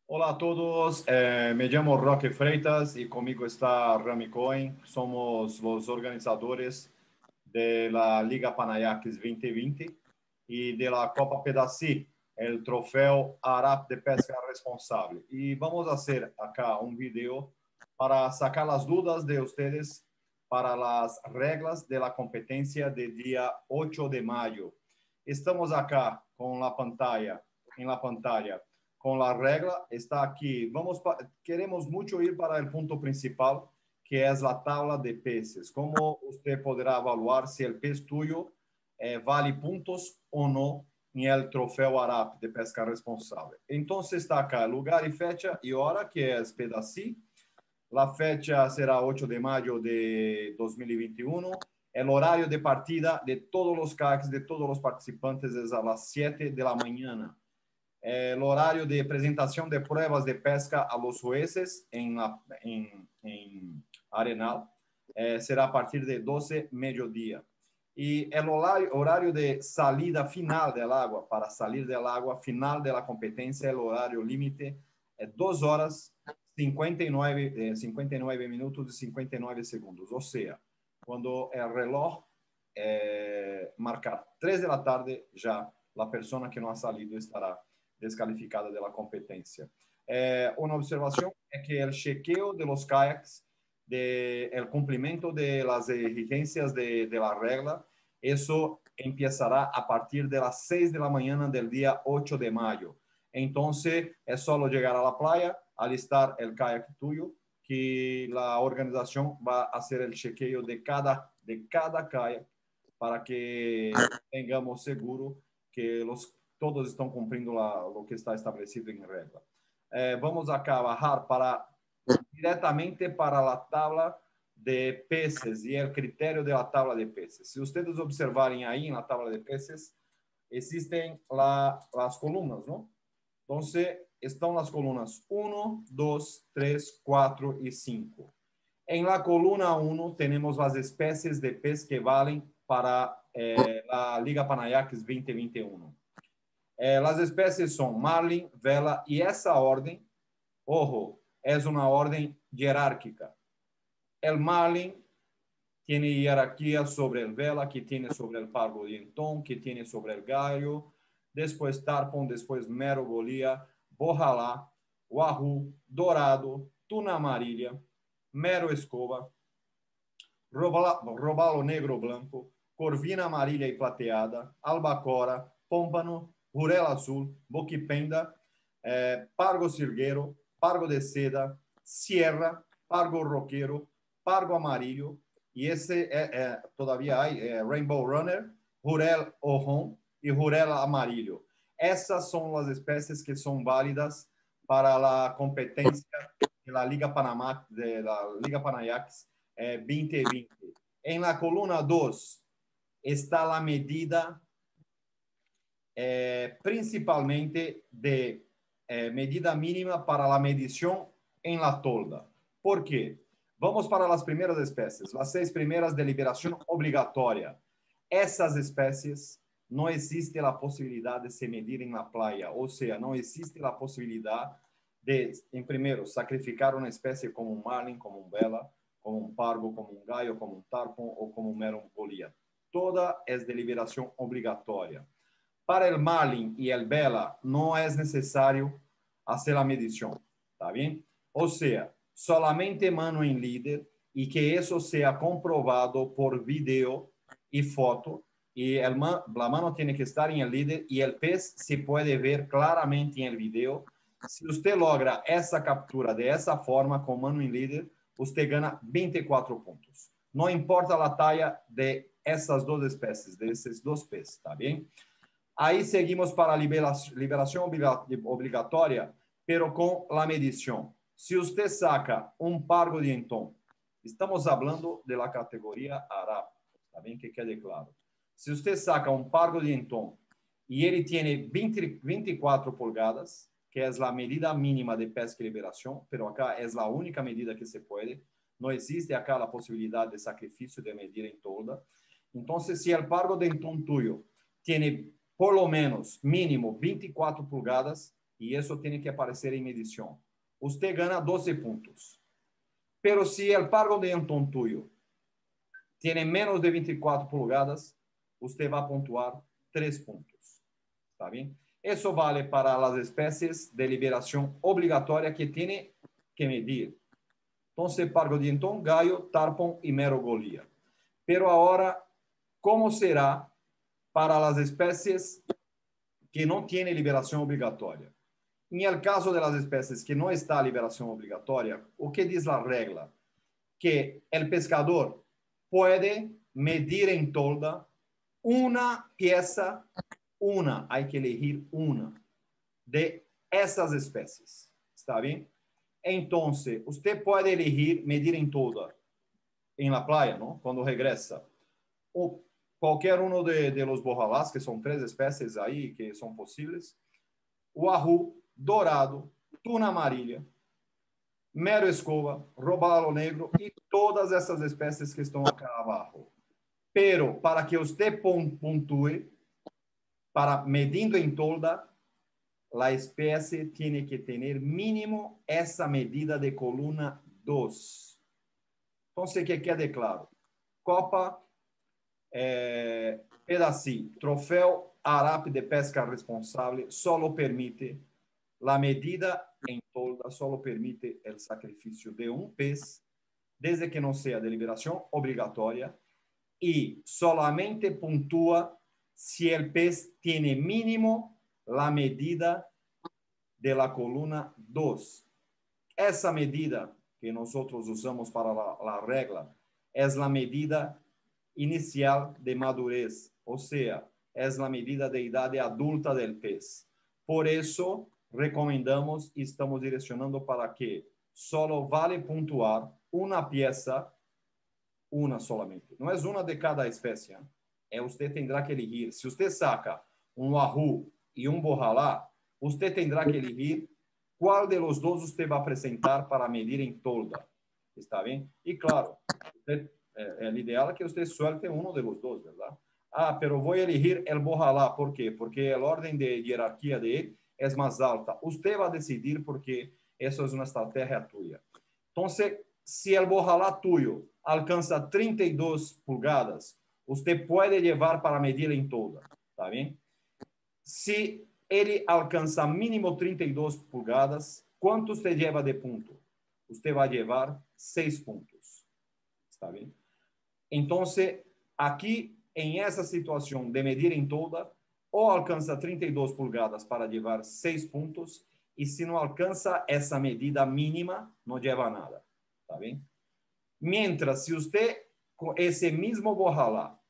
Hola a todos, me llamo Roque Freitas y conmigo está Rami Cohen. Somos los organizadores de la Liga Panayakis 2020 y de la Copa Pedací, el trofeo ARAP de pesca responsable. Y vamos a hacer acá un video para sacar las dudas de ustedes para las reglas de la competencia del día 8 de mayo. Estamos acá con la pantalla, en la pantalla con la regla, está aquí. Queremos mucho ir para el punto principal, que es la tabla de peces. ¿Cómo usted podrá evaluar si el pez tuyo vale puntos o no en el trofeo ARAP de pesca responsable? Entonces está acá lugar y fecha y hora, que es Pedací. La fecha será 8 de mayo de 2021. El horario de partida de todos los kayaks, de todos los participantes, es a las 7 de la mañana. El horario de presentación de pruebas de pesca a los jueces en Arenal será a partir de 12 mediodía. Y el horario de salida final del agua, para salir del agua final de la competencia, el horario límite es 2 horas 59 minutos y 59 segundos. O sea, cuando el reloj marcar 3 de la tarde, ya la persona que no ha salido estará descalificada de la competencia. Una observación es que el chequeo de los kayaks, el cumplimiento de las exigencias de la regla, eso empezará a partir de las 6 de la mañana del día 8 de mayo. Entonces, es solo llegar a la playa, alistar el kayak tuyo, que la organización va a hacer el chequeo de cada kayak para que tengamos seguro que todos estão cumprindo o que está estabelecido em regra. Vamos acá bajar diretamente para a tabla de peces e o critério da tabla de peces. Se vocês observarem aí na tabla de peces, existem as colunas, não? Então, estão as colunas 1, 2, 3, 4 e 5. En la columna 1 tenemos las especies de pez que valen para la Liga Panayakis 2021. Las especies son marlin, vela y esa orden, ojo, es una orden jerárquica. El marlin tiene jerarquía sobre el vela, que tiene sobre el pargo dientón, que tiene sobre el gallo, después tarpon, después mero golía, bojalá, wahoo, dorado, tuna amarilla, mero escoba, robalo negro blanco, corvina amarilla y plateada, albacora, pómpano, jurel azul, boquipenda, pargo cirguero, pargo de seda, sierra, pargo roquero, pargo amarillo, y ese todavía hay Rainbow Runner, jurel ojón y jurel amarillo. Essas son las especies que son válidas para la competencia de la Liga Panamá, de la Liga Panayakis 2020. En la columna 2 está la medida principalmente de medida mínima para la medición en la tolda. ¿Por qué? Vamos para las primeras especies, las 6 primeras de liberación obligatoria. Essas especies no existe la posibilidad de se medir en la playa, o sea, no existe la posibilidad de, en primero, sacrificar una especie como un marlin, como un vela, como un pargo, como un gallo, como un tarpon o como un mero golía. Toda es de liberación obligatoria. Para el marlin y el vela no es necesario hacer la medición, ¿está bien? O sea, solamente mano en líder y que eso sea comprobado por video y foto, y la mano tiene que estar en el líder y el pez se puede ver claramente en el video. Si usted logra esa captura de esa forma con mano en líder, usted gana 24 puntos. No importa la talla de esas dos especies, de esos dos peces, ¿está bien? Ahí seguimos para liberación obligatoria, pero con la medición. Si usted saca un pargo dientón, estamos hablando de la categoría ARAP, ¿está bien? Que quede claro. Si usted saca un pargo dientón y él tiene 24 pulgadas, que es la medida mínima de pesca y liberación, pero acá es la única medida que se puede. No existe acá la posibilidad de sacrificio de medir en tolda. Entonces, si el pargo dientón tuyo tiene por lo menos mínimo 24 pulgadas, y eso tiene que aparecer en medición, usted gana 12 puntos. Pero si el pargo de Anton tuyo tiene menos de 24 pulgadas, usted va a puntuar 3 puntos. ¿Está bien? Eso vale para las especies de liberación obligatoria que tiene que medir. Entonces, pargo de Anton, gallo, tarpon y merogolía. Pero ahora, ¿cómo será para las especies que no tienen liberación obligatoria? En el caso de las especies que no está liberación obligatoria, ¿o qué dice la regla? Que el pescador puede medir en tolda una pieza, hay que elegir una de esas especies. ¿Está bien? Entonces, usted puede elegir medir en tolda en la playa, ¿no? Cuando regresa. O cualquier uno de los bojalás, que son 3 especies ahí que son posibles. Wahoo, dourado, tuna amarilla, mero escova, robalo negro y todas essas espécies que estão acá abaixo. Pero para que usted puntúe, para medindo em tolda, a espécie tem que ter mínimo essa medida de coluna 2. Então, que quede claro, Copa Pedaci, troféu Arape de pesca responsável, solo permite la medida en tolda, solo permite el sacrificio de un pez, desde que no sea de liberación obligatoria, y solamente puntúa si el pez tiene mínimo la medida de la columna 2. Esa medida que nosotros usamos para la regla es la medida inicial de madurez, o sea, es la medida de edad adulta del pez. Por eso, recomendamos y estamos direccionando para que solo vale puntuar una pieza, una solamente. No es una de cada especie. Usted tendrá que elegir. Si usted saca un wahoo y un bojalá, usted tendrá que elegir cuál de los dos usted va a presentar para medir en tolda. ¿Está bien? Y claro, el ideal es que usted suelte uno de los dos, ¿verdad? Pero voy a elegir el bojalá. ¿Por qué? Porque el orden de jerarquía de él es más alta. Usted va a decidir porque eso es una estrategia tuya. Entonces, si el bojalá tuyo alcanza 32 pulgadas, usted puede llevar para medir en tolda. ¿Está bien? Si ele alcança mínimo 32 pulgadas, ¿cuánto usted lleva de punto? Usted va a llevar 6 puntos. ¿Está bien? Entonces, aquí, en esa situación de medir en tolda, o alcanza 32 pulgadas para llevar 6 puntos, y si no alcanza esa medida mínima, no lleva nada. ¿Está bien? Mientras, si usted, con ese mismo bojalá,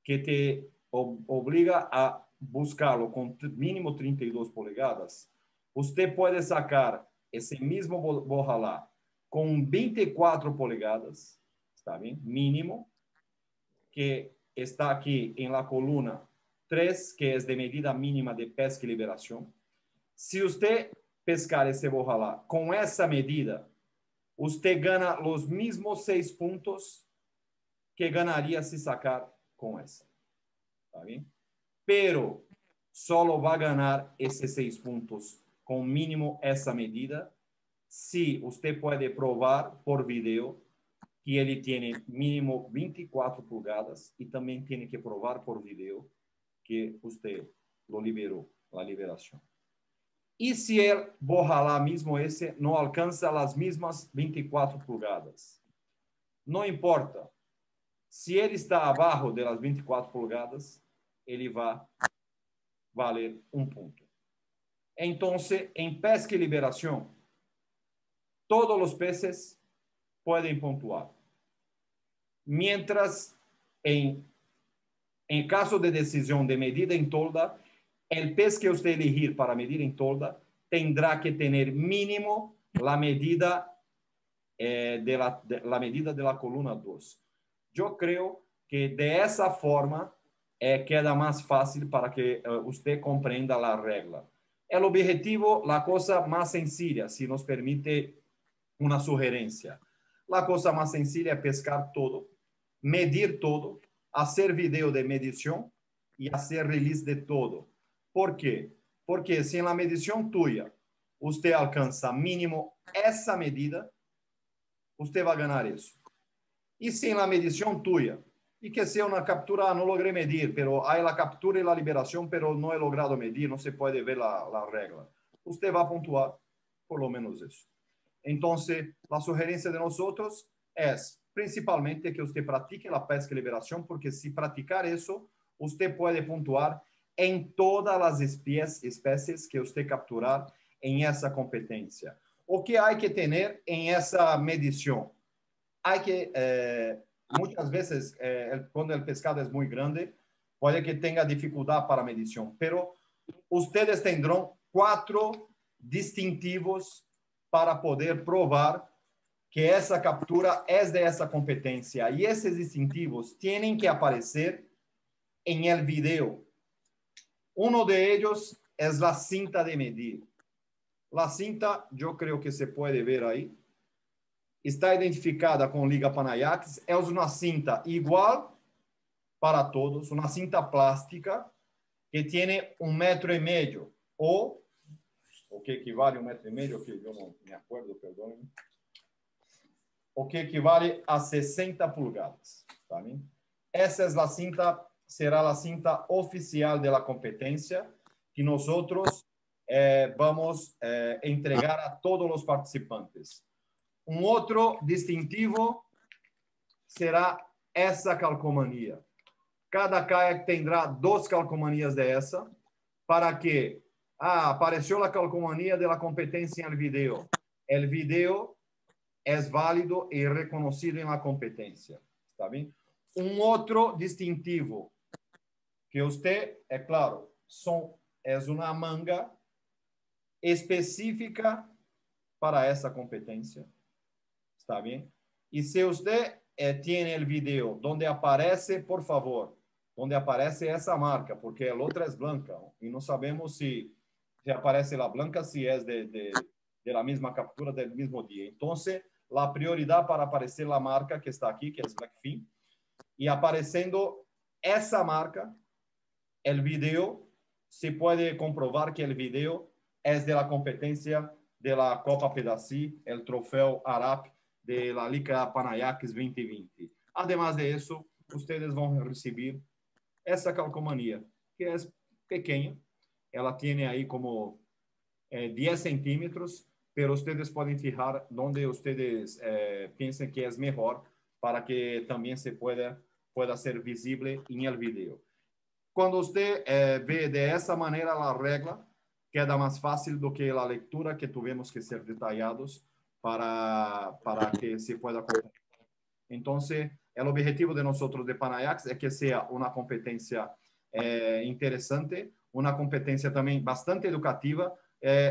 que te obliga a buscarlo con mínimo 32 pulgadas, usted puede sacar ese mismo bojalá con 24 pulgadas, ¿está bien? Mínimo, que está aquí en la columna 3, que es de medida mínima de pesca y liberación. Si usted pescar ese bojalá con esa medida, usted gana los mismos 6 puntos que ganaría si sacar con esa. ¿Está bien? Pero solo va a ganar esos 6 puntos con mínimo esa medida si usted puede probar por video que ele tiene mínimo 24 pulgadas y también tiene que probar por video que usted lo liberó, la liberación. Y si el bojalá mismo ese no alcanza las mismas 24 pulgadas, no importa. Si ele está abaixo de las 24 pulgadas, ele vai valer 1 punto. Entonces, en pesca y liberación, todos los peces pueden puntuar. Mientras, en caso de decisión de medida en tolda, el pez que usted elegir para medir en tolda tendrá que tener mínimo la medida la medida de la columna 2. Yo creo que de esa forma queda más fácil para que usted comprenda la regla. El objetivo, la cosa más sencilla, si nos permite una sugerencia. La cosa más sencilla es pescar todo, medir todo, hacer video de medición y hacer release de todo. ¿Por qué? Porque se na medição tuya você alcança mínimo essa medida, você vai ganhar isso. E se na medição tuya, e que sea una captura, no logré medir, pero hay la captura y la liberación, pero no he logrado medir, no se puede ver la regla. Usted va a puntuar por lo menos eso. Entonces, la sugerencia de nosotros es principalmente que usted practique la pesca y liberación, porque si practicar eso, usted puede puntuar en todas las especies que usted capturar en esa competencia. O que hay que tener en esa medición. Hay que, muchas veces, cuando el pescado es muy grande, puede que tenga dificultad para medición, pero ustedes tendrán 4 distintivos para poder probar que esa captura es de esa competencia. Y esos distintivos tienen que aparecer en el video. Uno de ellos es la cinta de medir. La cinta, yo creo que se puede ver ahí. Está identificada com Liga Panayakis. É uma cinta igual para todos, uma cinta plástica que tem 1,5 metros ou o que equivale a 1,5 metros, que eu não me acordo, perdão, o que equivale a 60 pulgadas. Tá bem? Essa é a cinta, será a cinta oficial da competência que nós vamos entregar a todos os participantes. Um outro distintivo será essa calcomanía. Cada kayak terá 2 calcomanias dessa para que apareceu a calcomanía da competência no vídeo. O vídeo é válido e reconhecido na competência. Está bem? Um outro distintivo que você, é claro, é uma manga específica para essa competência. Está bem? E se você tem o vídeo onde aparece, por favor, onde aparece essa marca, porque a outra é branca e não sabemos se aparece a branca, se é de la mesma captura do mesmo dia. Então, a prioridade para aparecer a marca que está aqui, que é Blackfin, e aparecendo essa marca, o vídeo, se pode comprovar que o vídeo é da competência da Copa Pedací, o troféu Arap de la Liga Panayakis 2020. Además de eso, ustedes vão receber essa calcomanía, que é pequena. Ela tem aí como 10 centímetros, pero ustedes podem fijar onde ustedes pensem que é melhor para que também se pueda ser visível em el vídeo. Quando você vê de essa maneira a regra, queda mais fácil do que a leitura que tivemos que ser detalhados para que se pueda competir. Entonces, el objetivo de nosotros de Panayaks es que sea una competencia interesante, una competencia también bastante educativa.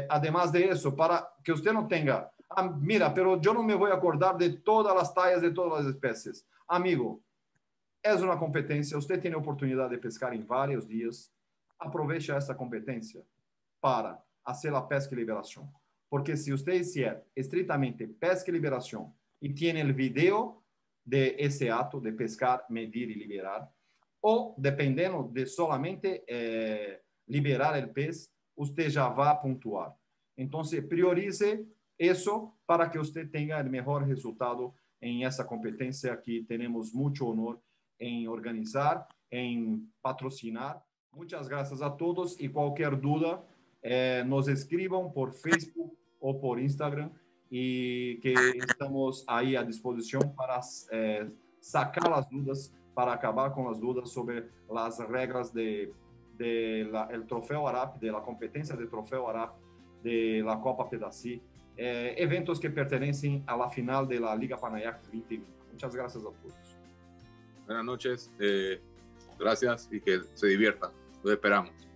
Además de eso, para que usted no tenga, mira, pero yo no me voy a acordar de todas las tallas de todas las especies. Amigo, es una competencia, usted tiene oportunidad de pescar en varios días. Aprovecha esta competencia para hacer la pesca y liberación. Porque se você hicier estritamente pesca e liberação e tem o vídeo de esse ato de pescar, medir e liberar, ou dependendo de solamente liberar o peixe, você já vai pontuar. Então, priorize isso para que você tenha o melhor resultado em essa competência que temos muito honor em organizar, em patrocinar. Muitas graças a todos e qualquer dúvida, nos escrevam por Facebook ou por Instagram e que estamos aí à disposição para sacar as dúvidas, para acabar com as dúvidas sobre as regras el troféu Arap, de la competência de troféu Arap, de la Copa Pedací, eventos que pertenecem a la final de la Liga Panayakis 2020. Muchas gracias a todos. Buenas noches, gracias y que se diviertan. Los esperamos.